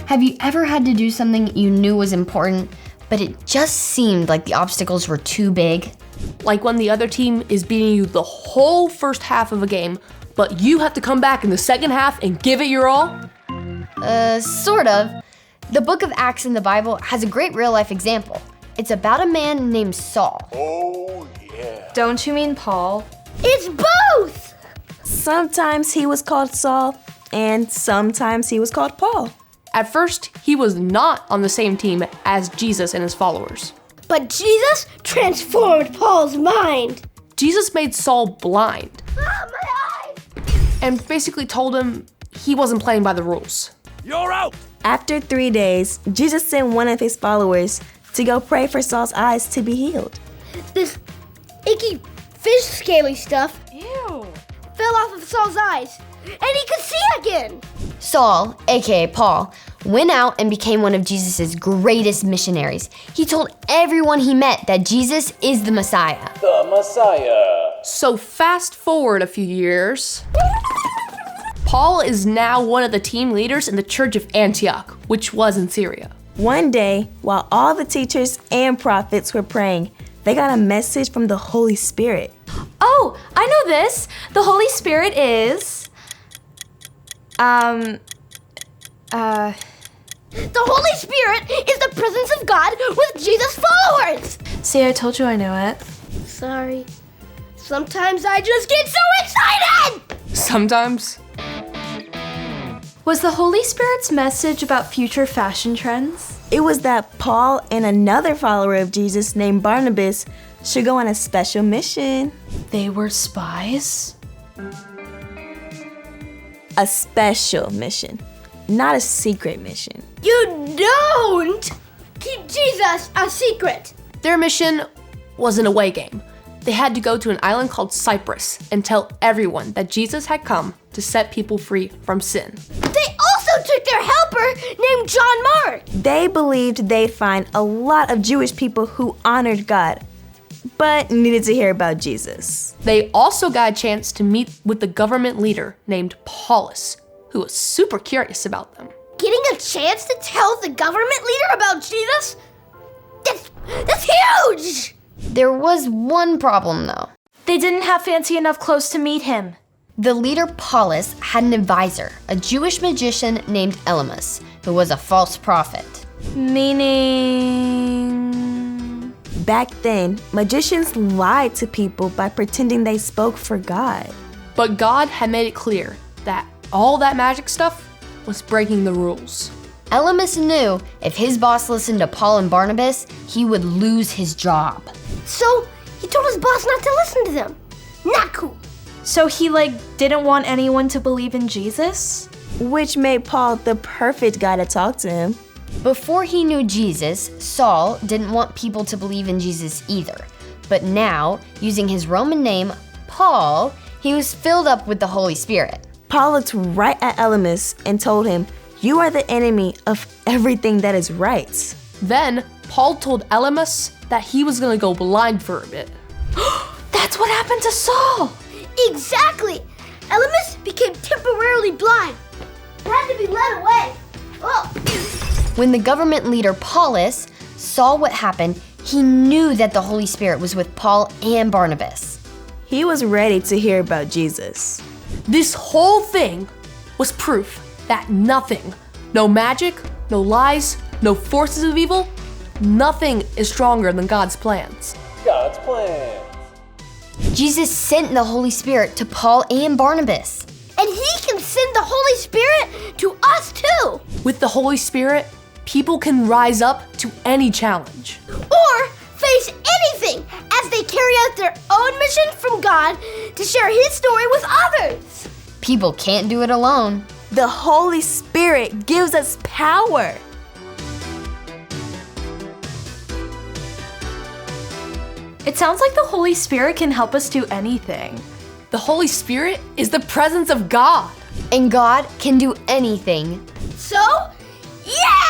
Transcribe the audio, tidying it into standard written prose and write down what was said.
Have you ever had to do something you knew was important, but it just seemed like the obstacles were too big? Like when the other team is beating you the whole first half of a game, but you have to come back in the second half and give it your all? Sort of. The book of Acts in the Bible has a great real-life example. It's about a man named Saul. Oh, yeah. Don't you mean Paul? It's both! Sometimes he was called Saul, and sometimes he was called Paul. At first, he was not on the same team as Jesus and his followers. But Jesus transformed Paul's mind. Jesus made Saul blind Ah, my eyes! and basically told him he wasn't playing by the rules. You're out! After 3 days, Jesus sent one of his followers to go pray for Saul's eyes to be healed. This icky fish scaly stuff Ew. fell off of Saul's eyes, and he could see again. Saul, aka Paul, went out and became one of Jesus' greatest missionaries. He told everyone he met that Jesus is the Messiah. The Messiah. So fast forward a few years, Paul is now one of the team leaders in the church of Antioch, which was in Syria. One day, while all the teachers and prophets were praying, they got a message from the Holy Spirit. Oh, I know this. The Holy Spirit is... The Holy Spirit is the presence of God with Jesus' followers. See, I told you I knew it. Sorry. Sometimes I just get so excited! Sometimes. Was the Holy Spirit's message about future fashion trends? It was that Paul and another follower of Jesus named Barnabas should go on a special mission. They were spies? A special mission, not a secret mission. You don't keep Jesus a secret. Their mission was an away game. They had to go to an island called Cyprus and tell everyone that Jesus had come to set people free from sin. They also took their helper named John Mark. They believed they'd find a lot of Jewish people who honored God, but needed to hear about Jesus. They also got a chance to meet with the government leader named Paulus, who was super curious about them. Getting a chance to tell the government leader about Jesus? That's huge! There was one problem though. They didn't have fancy enough clothes to meet him. The leader Paulus had an advisor, a Jewish magician named Elymas, who was a false prophet. Meaning... Back then, magicians lied to people by pretending they spoke for God. But God had made it clear that all that magic stuff was breaking the rules. Elymas knew if his boss listened to Paul and Barnabas, he would lose his job. So he told his boss not to listen to them. Not cool. So he, didn't want anyone to believe in Jesus? Which made Paul the perfect guy to talk to him. Before he knew Jesus, Saul didn't want people to believe in Jesus either. But now, using his Roman name, Paul, he was filled up with the Holy Spirit. Paul looked right at Elymas and told him, "You are the enemy of everything that is right." Then Paul told Elymas that he was going to go blind for a bit. That's what happened to Saul! Exactly. Elymas became temporarily blind. Had to be led away. Oh. When the government leader Paulus saw what happened, he knew that the Holy Spirit was with Paul and Barnabas. He was ready to hear about Jesus. This whole thing was proof that nothing, no magic, no lies, no forces of evil, nothing is stronger than God's plans. God's plan. Jesus sent the Holy Spirit to Paul and Barnabas. And he can send the Holy Spirit to us too. With the Holy Spirit, people can rise up to any challenge. Or face anything as they carry out their own mission from God to share his story with others. People can't do it alone. The Holy Spirit gives us power. It sounds like the Holy Spirit can help us do anything. The Holy Spirit is the presence of God. And God can do anything. So, yeah!